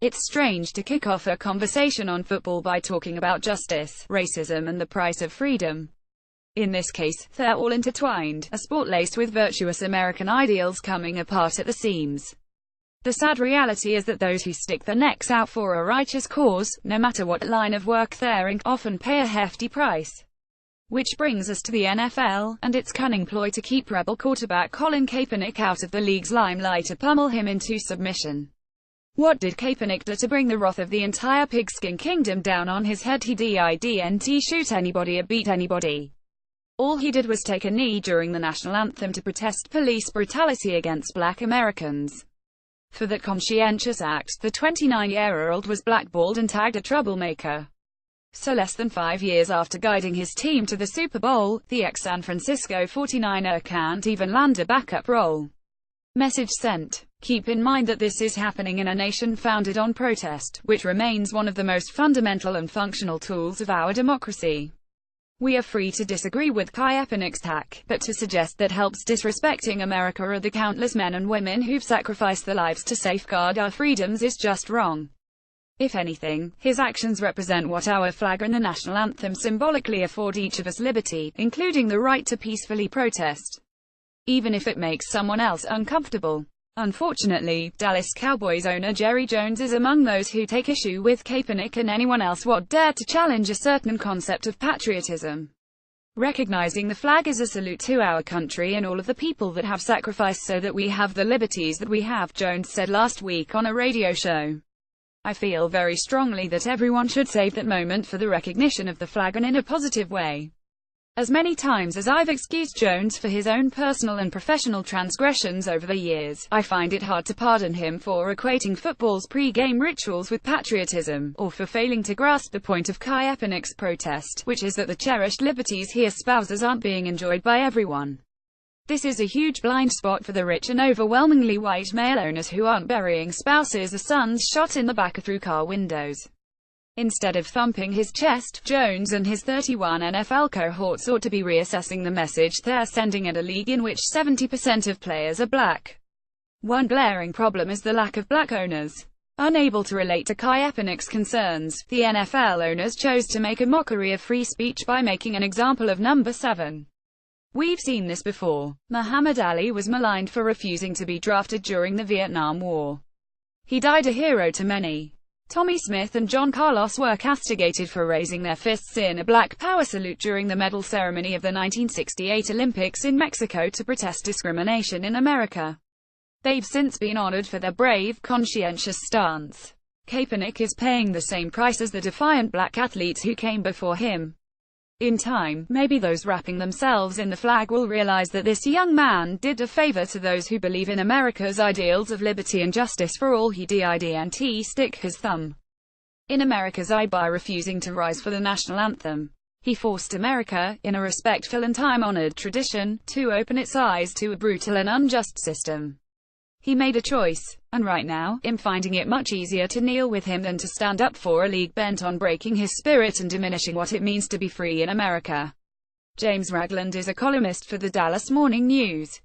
It's strange to kick off a conversation on football by talking about justice, racism and the price of freedom. In this case, they're all intertwined, a sport laced with virtuous American ideals coming apart at the seams. The sad reality is that those who stick their necks out for a righteous cause, no matter what line of work they're in, often pay a hefty price. Which brings us to the NFL, and its cunning ploy to keep rebel quarterback Colin Kaepernick out of the league's limelight to pummel him into submission. What did Kaepernick do to bring the wrath of the entire pigskin kingdom down on his head? He didn't shoot anybody or beat anybody. All he did was take a knee during the national anthem to protest police brutality against black Americans. For that conscientious act, the 29-year-old was blackballed and tagged a troublemaker. So less than 5 years after guiding his team to the Super Bowl, the ex-San Francisco 49er can't even land a backup role. Message sent. Keep in mind that this is happening in a nation founded on protest, which remains one of the most fundamental and functional tools of our democracy. We are free to disagree with Kaepernick's attack, but to suggest that helps disrespecting America or the countless men and women who've sacrificed their lives to safeguard our freedoms is just wrong. If anything, his actions represent what our flag and the national anthem symbolically afford each of us: liberty, including the right to peacefully protest, even if it makes someone else uncomfortable. Unfortunately, Dallas Cowboys owner Jerry Jones is among those who take issue with Kaepernick and anyone else would dare to challenge a certain concept of patriotism. Recognizing the flag is a salute to our country and all of the people that have sacrificed so that we have the liberties that we have, Jones said last week on a radio show. I feel very strongly that everyone should save that moment for the recognition of the flag, and in a positive way. As many times as I've excused Jones for his own personal and professional transgressions over the years, I find it hard to pardon him for equating football's pre-game rituals with patriotism, or for failing to grasp the point of Kaepernick's protest, which is that the cherished liberties he espouses aren't being enjoyed by everyone. This is a huge blind spot for the rich and overwhelmingly white male owners who aren't burying spouses or sons shot in the back or through car windows. Instead of thumping his chest, Jones and his 31 NFL cohorts ought to be reassessing the message they're sending at a league in which 70% of players are black. One glaring problem is the lack of black owners. Unable to relate to Kaepernick's concerns, the NFL owners chose to make a mockery of free speech by making an example of number 7. We've seen this before. Muhammad Ali was maligned for refusing to be drafted during the Vietnam War. He died a hero to many. Tommy Smith and John Carlos were castigated for raising their fists in a Black Power salute during the medal ceremony of the 1968 Olympics in Mexico to protest discrimination in America. They've since been honored for their brave, conscientious stance. Kaepernick is paying the same price as the defiant black athletes who came before him. In time, maybe those wrapping themselves in the flag will realize that this young man did a favor to those who believe in America's ideals of liberty and justice for all. He didn't stick his thumb in America's eye by refusing to rise for the national anthem. He forced America, in a respectful and time-honored tradition, to open its eyes to a brutal and unjust system. He made a choice, and right now, I'm finding it much easier to kneel with him than to stand up for a league bent on breaking his spirit and diminishing what it means to be free in America. James Ragland is a columnist for the Dallas Morning News.